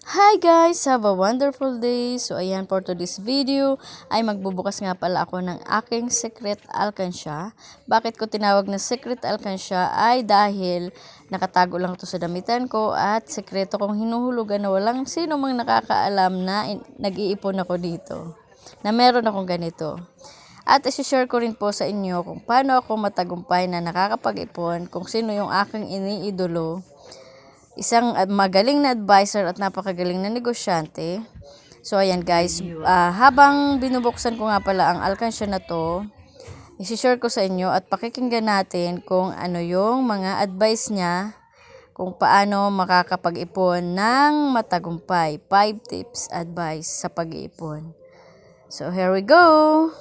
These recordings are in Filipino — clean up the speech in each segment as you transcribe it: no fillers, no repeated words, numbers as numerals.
Hi guys! Have a wonderful day! So ayan, for today's video ay magbubukas nga pala ako ng aking secret alkansya. Bakit ko tinawag na secret alkansya ay dahil nakatago lang ito sa damitan ko at sekreto kong hinuhulugan na walang sino mang nakakaalam na nag-iipon ako dito. Na meron akong ganito. At isi-share ko rin po sa inyo kung paano ako matagumpay na nakakapag-ipon, kung sino yung aking iniidolo. Isang magaling na advisor at napakagaling na negosyante. So ayan guys, habang binubuksan ko nga pala ang alkansya na to, isi-share ko sa inyo at pakikinggan natin kung ano yung mga advice niya kung paano makakapag-ipon ng matagumpay. 5 tips advice sa pag-iipon. So here we go!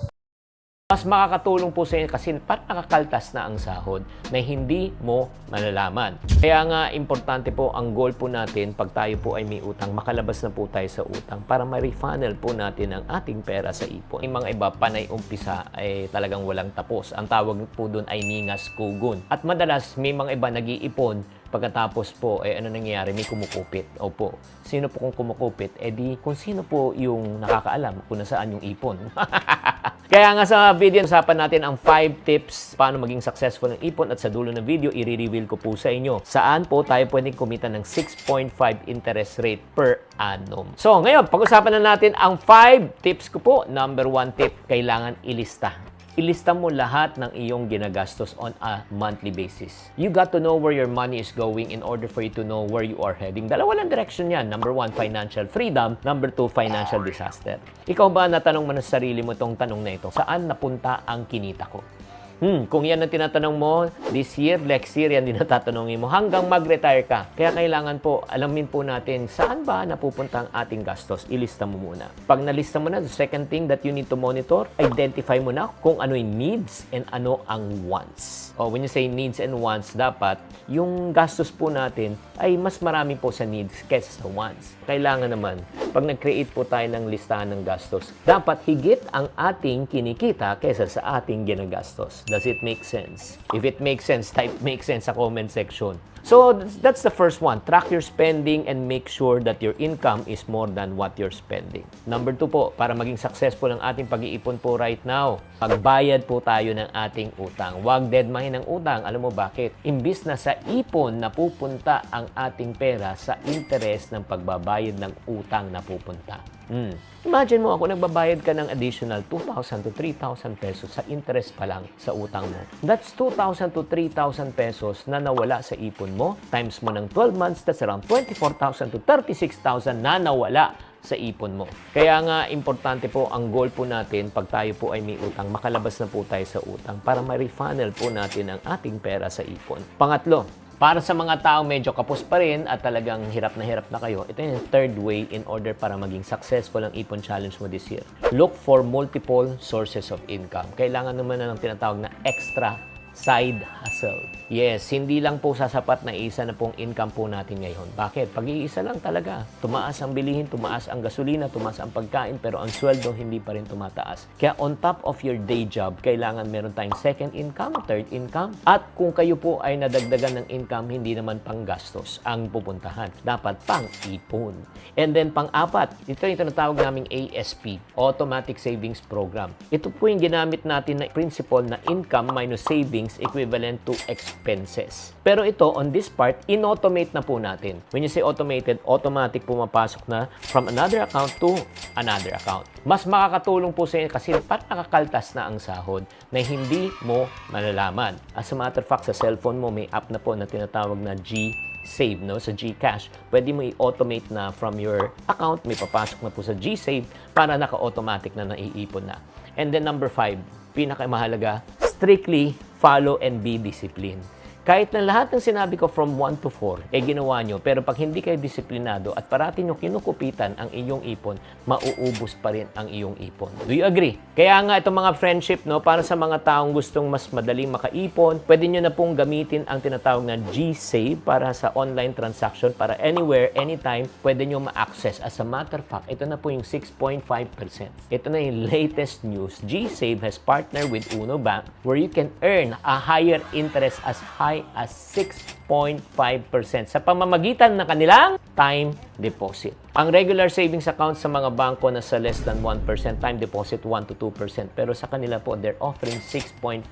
Mas makakatulong po sa inyo kasi parang nakakaltas na ang sahod na hindi mo malalaman. Kaya nga, importante po ang goal po natin pag tayo po ay may utang, makalabas na po tayo sa utang para ma-refunnel po natin ang ating pera sa ipon. Yung mga iba, panay umpisa ay talagang walang tapos. Ang tawag po doon ay ningas kugon. At madalas, may mga iba nag-iipon, pagkatapos po, ano nangyayari? May kumukupit. Opo. Sino po kung kumukupit? Di kung sino po yung nakakaalam kung nasaan yung ipon. Kaya nga sa video, usapan natin ang 5 tips paano maging successful ng ipon at sa dulo ng video, i-reveal ko po sa inyo saan po tayo pwedeng kumita ng 6.5 interest rate per annum. So, ngayon, pag-usapan na natin ang 5 tips ko po. Number 1 tip, kailangan ilista. Ilista mo lahat ng iyong ginagastos on a monthly basis. You got to know where your money is going in order for you to know where you are heading. Dalawa lang direction yan. Number 1, financial freedom. Number 2, financial disaster. Ikaw ba natanong mo na sa sarili mo itong tanong na ito? Saan napunta ang kinita ko? Kung yan ang tinatanong mo, this year, next year, yan din natatanongin mo hanggang mag-retire ka. Kaya kailangan po, alamin po natin saan ba napupunta ang ating gastos. Ilista mo muna. Pag nalista mo na, the second thing that you need to monitor, identify mo na kung ano yung needs and ano ang wants. When you say needs and wants, dapat yung gastos po natin ay mas marami po sa needs kaysa sa wants. Kailangan naman, pag nag-create po tayo ng listahan ng gastos, dapat higit ang ating kinikita kaysa sa ating ginagastos. Does it make sense? If it makes sense, type make sense sa comment section. So, that's the first one. Track your spending and make sure that your income is more than what you're spending. Number 2 po, para maging successful ang ating pag-iipon po right now, magbayad po tayo ng ating utang. Huwag deadmine ng utang. Alam mo bakit? Imbis na sa ipon na pupunta ang ating pera, sa interest ng pagbabayad ng utang na pupunta. Imagine mo ako, nagbabayad ka ng additional 2,000 to 3,000 pesos sa interest pa lang sa utang mo. That's 2,000 to 3,000 pesos na nawala sa ipon mo. Times mo ng 12 months, that's around 24,000 to 36,000 na nawala sa ipon mo. Kaya nga, importante po ang goal po natin pag tayo po ay may utang, makalabas na po tayo sa utang para ma-refunnel po natin ang ating pera sa ipon. Pangatlo, para sa mga taong medyo kapos pa rin at talagang hirap na kayo, ito yung third way in order para maging successful ang ipon challenge mo this year. Look for multiple sources of income. Kailangan naman na ng tinatawag na extra side hustle. Yes, hindi lang po sasapat na isa na pong income po natin ngayon. Bakit? Pag-iisa lang talaga. Tumaas ang bilihin, tumaas ang gasolina, tumaas ang pagkain, pero ang sweldo hindi pa rin tumataas. Kaya on top of your day job, kailangan meron tayong second income, third income. At kung kayo po ay nadagdagan ng income, hindi naman pang gastos ang pupuntahan. Dapat pang ipon. And then pang-apat, ito yung tinatawag naming ASP, Automatic Savings Program. Ito po yung ginamit natin na principle na income minus savings equivalent to expenses. Pero ito, on this part, in-automate na po natin. When you say automated, automatic pumapasok na from another account to another account. Mas makakatulong po sa inyo kasi parang nakakaltas na ang sahod na hindi mo malalaman. As a matter of fact, sa cellphone mo, may app na po na tinatawag na GSave, no? Sa GCash. Pwede mo i-automate na from your account, may papasok na po sa GSave para naka-automatic na naiipon na. And then number 5, pinakamahalaga, strictly follow and be disciplined. Kahit na lahat ng sinabi ko from 1 to 4, ginawa nyo, pero pag hindi kayo disiplinado at parati nyo kinukupitan ang inyong ipon, mauubos pa rin ang iyong ipon. Do you agree? Kaya nga itong mga friendship, no, para sa mga taong gustong mas madaling makaipon, pwede nyo na pong gamitin ang tinatawag na GSave para sa online transaction, para anywhere, anytime, pwede nyo ma-access. As a matter of fact, ito na po yung 6.5%. Ito na yung latest news. GSave has partnered with Uno Bank where you can earn a higher interest as high high as 6.5% sa pamamagitan ng kanilang time deposit. Ang regular savings account sa mga bangko na sa less than 1%, time deposit 1 to 2%. Pero sa kanila po, they're offering 6.5%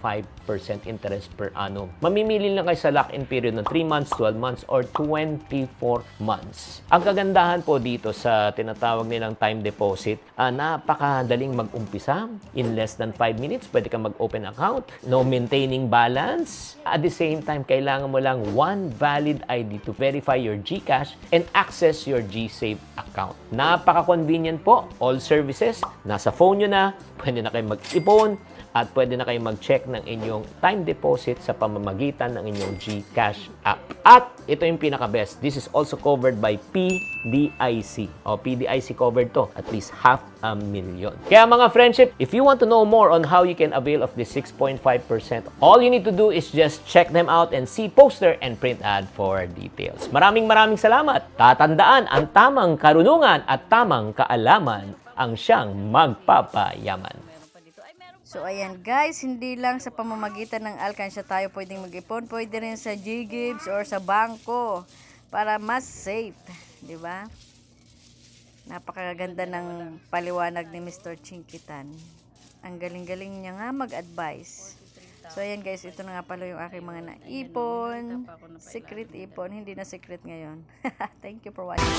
interest per annum. Mamimili lang kayo sa lock-in period ng 3 months, 12 months, or 24 months. Ang kagandahan po dito sa tinatawag nilang time deposit, napakadaling mag-umpisa. In less than 5 minutes, pwede ka mag-open account. No maintaining balance. At the same time, kailangan mo lang one valid ID to verify your GCash and access your GSave account. Napaka-convenient po. All services, nasa phone nyo na, pwede na kayo mag-ipon, at pwede na kayo mag-check ng inyong time deposit sa pamamagitan ng inyong GCash app. At ito yung pinaka-best. This is also covered by PDIC. PDIC covered to. At least 500,000. Kaya mga friendship, if you want to know more on how you can avail of this 6.5%, all you need to do is just check them out and see poster and print ad for details. Maraming salamat. Tatandaan, ang tamang karunungan at tamang kaalaman ang siyang magpapayaman. So, ayan guys, hindi lang sa pamamagitan ng Alcansya tayo pwedeng mag-ipon. Pwede rin sa G-Gibbs or sa bangko para mas safe. Di ba? Napakaganda ng paliwanag ni Mr. Chinkitan. Ang galing-galing niya nga mag-advise. So, ayan guys, ito na nga pala yung aking mga naipon. Secret ipon. Hindi na secret ngayon. Thank you for watching.